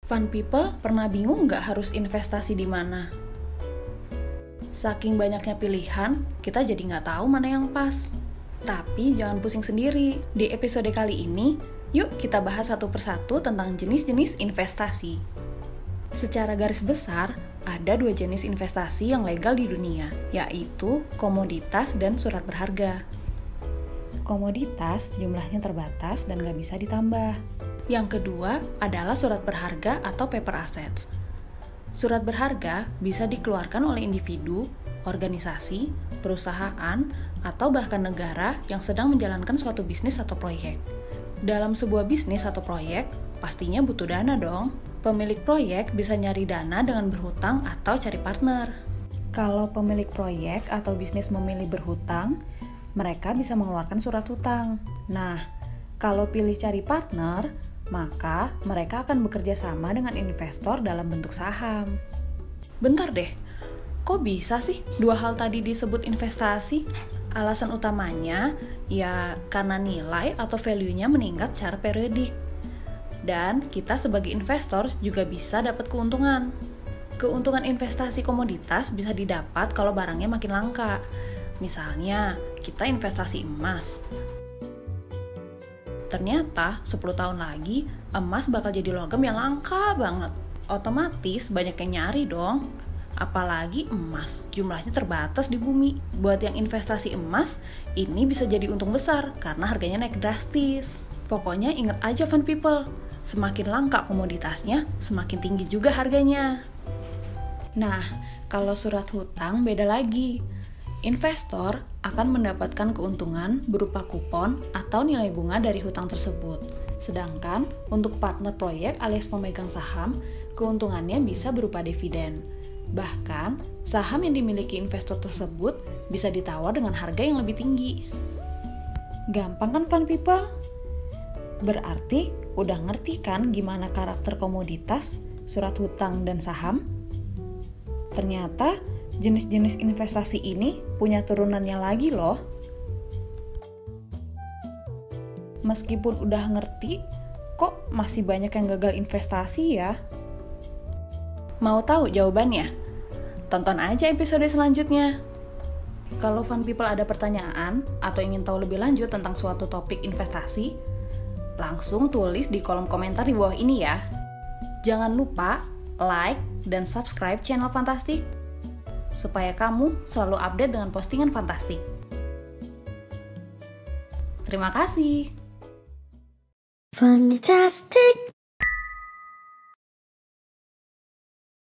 Fun people pernah bingung nggak harus investasi di mana? Saking banyaknya pilihan, kita jadi nggak tahu mana yang pas. Tapi jangan pusing sendiri. Di episode kali ini, yuk kita bahas satu persatu tentang jenis-jenis investasi. Secara garis besar, ada dua jenis investasi yang legal di dunia, yaitu komoditas dan surat berharga. Komoditas jumlahnya terbatas dan nggak bisa ditambah. Yang kedua adalah surat berharga atau paper assets. Surat berharga bisa dikeluarkan oleh individu, organisasi, perusahaan, atau bahkan negara yang sedang menjalankan suatu bisnis atau proyek. Dalam sebuah bisnis atau proyek, pastinya butuh dana dong. Pemilik proyek bisa nyari dana dengan berhutang atau cari partner. Kalau pemilik proyek atau bisnis memilih berhutang, mereka bisa mengeluarkan surat hutang. Nah, kalau pilih cari partner, maka mereka akan bekerja sama dengan investor dalam bentuk saham. Bentar deh, kok bisa sih dua hal tadi disebut investasi? Alasan utamanya ya karena nilai atau value-nya meningkat secara periodik. Dan kita sebagai investor juga bisa dapat keuntungan. Keuntungan investasi komoditas bisa didapat kalau barangnya makin langka. Misalnya, kita investasi emas. Ternyata 10 tahun lagi, emas bakal jadi logam yang langka banget. Otomatis banyak yang nyari dong. Apalagi emas, jumlahnya terbatas di bumi. Buat yang investasi emas, ini bisa jadi untung besar karena harganya naik drastis. Pokoknya ingat aja fun people, semakin langka komoditasnya, semakin tinggi juga harganya. Nah, kalau surat hutang beda lagi. Investor akan mendapatkan keuntungan berupa kupon atau nilai bunga dari hutang tersebut. Sedangkan untuk partner proyek alias pemegang saham, keuntungannya bisa berupa dividen. Bahkan, saham yang dimiliki investor tersebut bisa ditawar dengan harga yang lebih tinggi. Gampang kan fun people? Berarti udah ngerti kan gimana karakter komoditas, surat hutang, dan saham? Ternyata jenis-jenis investasi ini punya turunannya lagi loh. Meskipun udah ngerti, kok masih banyak yang gagal investasi ya? Mau tahu jawabannya? Tonton aja episode selanjutnya. Kalau fun people ada pertanyaan atau ingin tahu lebih lanjut tentang suatu topik investasi, langsung tulis di kolom komentar di bawah ini ya. Jangan lupa like dan subscribe channel Fantastik supaya kamu selalu update dengan postingan Fantastik. Terima kasih. Fantastic.